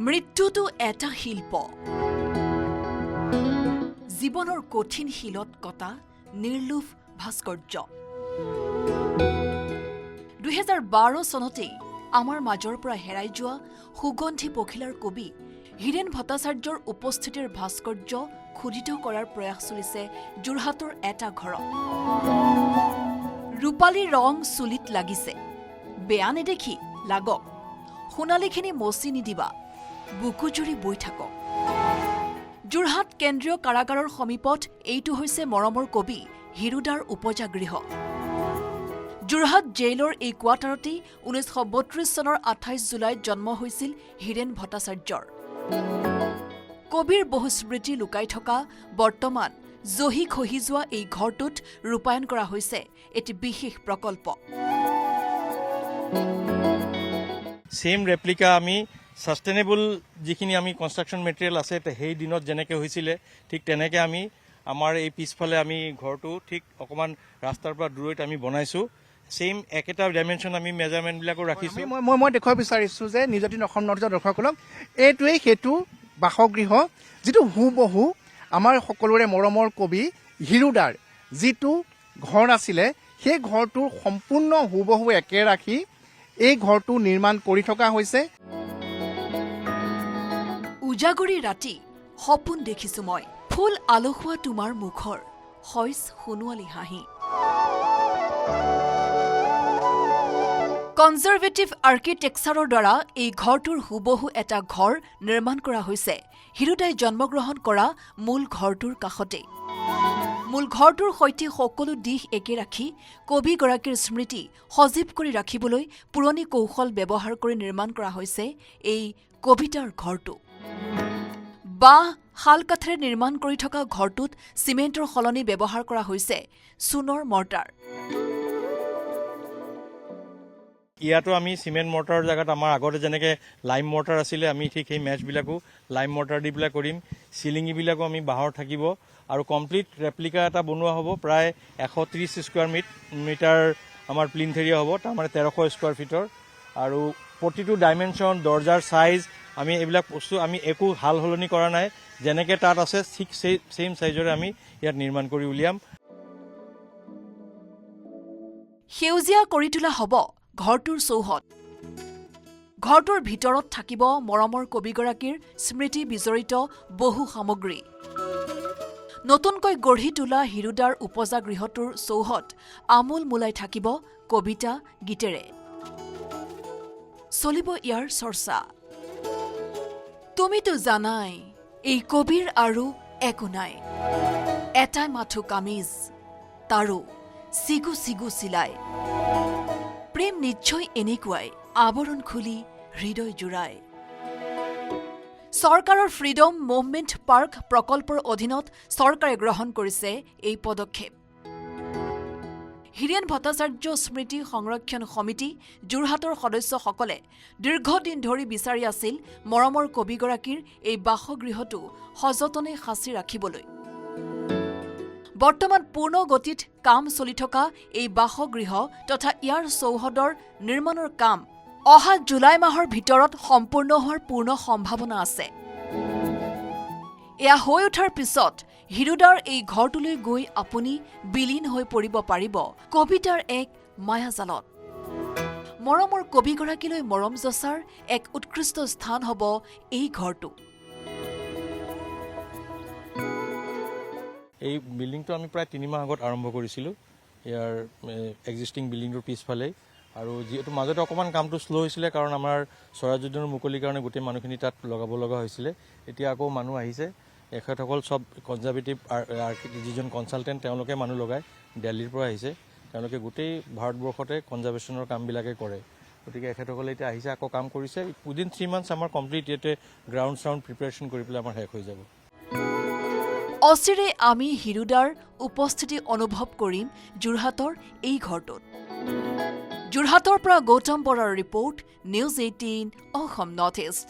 মৃত্যুটো এটা শিল্প জীৱনৰ কঠিন শিলত কটা নিৰ্লোভ ভাস্কৰ্য 2012 চনতেই আমাৰ মাজৰ পৰা হেৰাই যোৱা সুগন্ধি পখিলাৰ কবি হীৰেন ভট্টাচাৰ্যৰ উপস্থিতিৰ ভাস্কৰ্য খোদিত কৰাৰ প্ৰয়াস চলিছে যোৰহাটৰ এটা ঘৰত ৰূপালী ৰং চুলিত লাগিছে বেয়া নেদেখি লাগক সোণালীখিনি মচি নিদিবা বুকুজুৰি বৈ থাকক যোৰহাট কেন্দ্ৰীয় কাৰাগাৰৰ সমীপত এইটো হৈছে মৰমৰ কবি হিৰুদাৰ উপজাগৃহ যোৰহাট জেইলৰ এই কোৱাৰ্টাৰতেই 1932 চনৰ 28 জুলাইত জন্ম হৈছিল হীৰেন ভট্টাচাৰ্যৰ কবিৰ বহু স্মৃতি লুকাই থকা বৰ্তমান জহি খহি যোৱা এই ঘৰটোত ৰূপায়ণ কৰা হৈছে এটি বিশেষ প্ৰকল্প সেম ৰেপ্লিকা আমি সাস্টেইনেবল যিখিনি আমি কনষ্ট্ৰাকশন মেটেৰিয়েল আছে সেই দিনত যেনেকৈ হৈছিলে ঠিক তেনেকৈ আমি আমাৰ এই পিছফালে আমি ঘৰটো ঠিক অকমান ৰাস্তাৰ পৰা দূৰৈত আমি বনাইছো সেম একেটা ডাইমেনশন আমি মেজাৰমেণ্টবিলাকো ৰাখিছো মই দেখুৱাব বিচাৰিছো যে নিজতি অসম নৰ্থ দৰ্শকসকলক এইটোৱেই সেইটো বাসগৃহ যিটো হুবহু আমাৰ সকলোৰে মৰমৰ কবি হিৰুদাৰ যিটো ঘৰ আছিলে সেই ঘৰটোৰ সম্পূৰ্ণ হুবহু একে ৰাখি এই ঘৰটো নিৰ্মাণ কৰি থকা হৈছে উজাগৰি ৰাতি সপোন দেখিছো মই ফুল আলসুৱা তোমাৰ মুখৰ হৈছ সোণোৱালী হাঁহি কনজাৰভেটিভ আৰ্কিটেক্সাৰৰ দ্বাৰা এই ঘৰটোৰ হুবহু এটা ঘৰ নিৰ্মাণ কৰা হৈছে হিৰুদাই জন্মগ্ৰহণ কৰা মূল ঘৰটোৰ কাষতে মূল ঘৰটোৰ সৈতে সকলো দিশ একে ৰাখি কবিগৰাকীৰ স্মৃতি সজীৱ কৰি ৰাখিবলৈ পুৰণি কৌশল ব্যৱহাৰ কৰি নিৰ্মাণ কৰা হৈছে এই কবিতাৰ ঘৰটো বাঁহ শাল কাঠেৰে নিৰ্মাণ কৰি থকা ঘৰটোত চিমেণ্টৰ সলনি ব্যৱহাৰ কৰা হৈছে চূণৰ মৰ্টাৰ ইয়াতো আমি চিমেণ্ট মৰ্টাৰৰ জেগাত আমাৰ আগতে যেনেকৈ লাইম মৰ্টাৰ আছিলে আমি ঠিক সেই মেচবিলাকো লাইম মৰ্টাৰ দি পেলাই কৰিম চিলিঙিবিলাকো আমি বাঁহৰ থাকিব আৰু কমপ্লিট ৰেপ্লিকা এটা বনোৱা হ'ব প্ৰায় 130 স্কোৱাৰ মিটাৰ আমাৰ প্লিন্থ এৰিয়া হ'ব তাৰমানে 1300 স্কোৱাৰ ফিটৰ আৰু প্ৰতিটো ডাইমেনশ্যন দৰ্জাৰ চাইজ আমি এইবিলাক বস্তু আমি একো হাল সলনি কৰা নাই যেনেকৈ তাত আছে ঠিক ছেইম চাইজৰে আমি ইয়াত নিৰ্মাণ কৰি উলিয়াম সেউজীয়া কৰি তোলা হ'ব ঘৰটোৰ চৌহদ ঘৰটোৰ ভিতৰত থাকিব মৰমৰ কবিগৰাকীৰ স্মৃতি বিজড়িত বহু সামগ্ৰী নতুনকৈ গঢ়ি তোলা হিৰুদাৰ উপজাগৃহটোৰ চৌহদ আমোল মোলাই থাকিব কবিতা গীতেৰে চলিব ইয়াৰ চৰ্চা তুমিতো জানাই এই কবিৰ আৰু একো নাই এটাই মাথো কামিজ তাৰো চিগু চিগু চিলাই প্ৰেম নিশ্চয় এনেকুৱাই আৱৰণ খুলি হৃদয় জোৰায় চৰকাৰৰ ফ্ৰীডম মুভমেণ্ট পাৰ্ক প্ৰকল্পৰ অধীনত চৰকাৰে গ্ৰহণ কৰিছে এই পদক্ষেপ হীৰেন ভট্টাচাৰ্য স্মৃতি সংৰক্ষণ সমিতি যোৰহাটৰ সদস্যসকলে দীৰ্ঘদিন ধৰি বিচাৰি আছিল মৰমৰ কবিগৰাকীৰ এই বাসগৃহটো সযতনে সাঁচি ৰাখিবলৈ বৰ্তমান পূৰ্ণ গতিত কাম চলি থকা এই বাসগৃহ তথা ইয়াৰ চৌহদৰ নিৰ্মাণৰ কাম অহা জুলাই মাহৰ ভিতৰত সম্পূৰ্ণ হোৱাৰ পূৰ্ণ সম্ভাৱনা আছে এয়া হৈ উঠাৰ পিছত হিৰুদাৰ এই ঘৰটোলৈ গৈ আপুনি বিলীন হৈ পৰিব পাৰিব কবিতাৰ এক মায়াজালত মৰমৰ কবিগৰাকীলৈ মৰম যচাৰ এক উৎকৃষ্ট স্থান হ'ব এই ঘৰটো এই বিল্ডিংটো আমি প্ৰায় 3 মাহ আগত আৰম্ভ কৰিছিলোঁ ইয়াৰ এক্সিষ্টিং বিল্ডিংটোৰ পিছফালে আৰু যিহেতু মাজতে অকণমান কামটো শ্ল' হৈছিলে কাৰণ আমাৰ চৰাইযুদ্ধৰ মুকলিৰ কাৰণে গোটেই মানুহখিনি তাত লগাব লগা হৈছিলে এতিয়া আকৌ মানুহ আহিছে এখেতসকল সব কনজাৰভেটিভ যিজন কনচালটেণ্ট তেওঁলোকে মানুহ লগাই দিল্লীৰ পৰা আহিছে তেওঁলোকে গোটেই ভাৰতবৰ্ষতে কনজাৰভেশ্যনৰ কামবিলাকে কৰে গতিকে এখেতসকলে এতিয়া আহিছে আকৌ কাম কৰিছে উইদিন 3 মান্থছ আমাৰ কমপ্লিট ইয়াতে গ্ৰাউণ্ড চাউণ্ড প্ৰিপেৰেশ্যন কৰি পেলাই আমাৰ শেষ হৈ যাব অচিৰে আমি হিৰুদাৰ উপস্থিতি অনুভৱ কৰিম যোৰহাটৰ এই ঘৰটোত যোৰহাটৰ পৰা গৌতম বৰাৰ report news 18 Assam north east